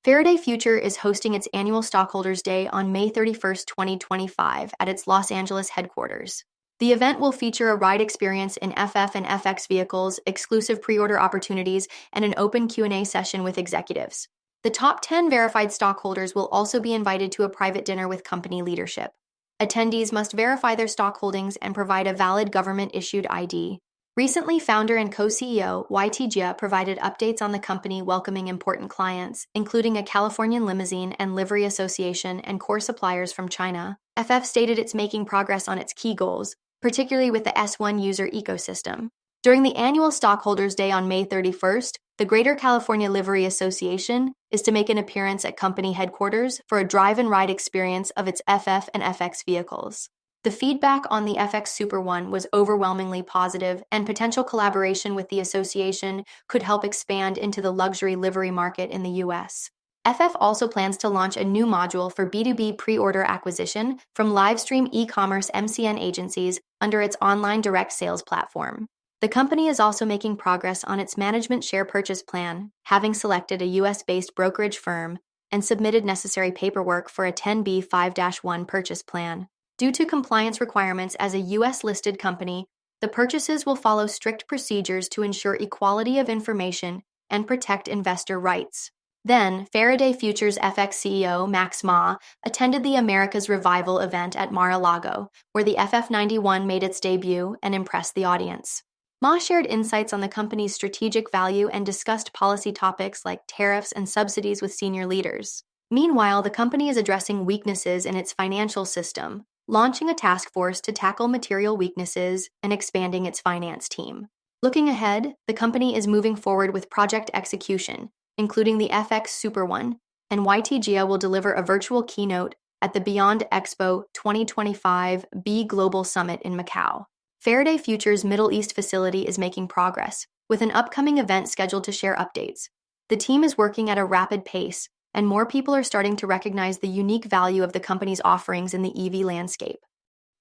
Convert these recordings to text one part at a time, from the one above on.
Faraday Future is hosting its annual Stockholders' Day on May 31st, 2025 at its Los Angeles headquarters. The event will feature a ride experience in FF and FX vehicles, exclusive pre-order opportunities, and an open Q&A session with executives. The top 10 verified stockholders will also be invited to a private dinner with company leadership. Attendees must verify their stock holdings and provide a valid government-issued ID. Recently, founder and co-CEO YT Jia provided updates on the company welcoming important clients, including a Californian limousine and livery association and core suppliers from China. FF stated it's making progress on its key goals, particularly with the S1 user ecosystem. During the annual Stockholders' Day on May 31st, the Greater California Livery Association is to make an appearance at company headquarters for a drive and ride experience of its FF and FX vehicles. The feedback on the FX Super One was overwhelmingly positive, and potential collaboration with the association could help expand into the luxury livery market in the U.S. FF also plans to launch a new module for B2B pre-order acquisition from livestream e-commerce MCN agencies under its online direct sales platform. The company is also making progress on its management share purchase plan, having selected a U.S.-based brokerage firm and submitted necessary paperwork for a 10b5-1 purchase plan. Due to compliance requirements as a U.S.-listed company, the purchases will follow strict procedures to ensure equality of information and protect investor rights. Then, Faraday Future's FX CEO Max Ma attended the America's Revival event at Mar-a-Lago, where the FF91 made its debut and impressed the audience. Ma shared insights on the company's strategic value and discussed policy topics like tariffs and subsidies with senior leaders. Meanwhile, the company is addressing weaknesses in its financial system, launching a task force to tackle material weaknesses and expanding its finance team. Looking ahead, the company is moving forward with project execution, including the FX Super One, and YT Jia will deliver a virtual keynote at the Beyond Expo 2025 B Global Summit in Macau. Faraday Future's Middle East facility is making progress, with an upcoming event scheduled to share updates. The team is working at a rapid pace, and more people are starting to recognize the unique value of the company's offerings in the EV landscape.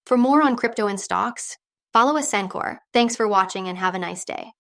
For more on crypto and stocks, follow Ascencore. Thanks for watching and have a nice day.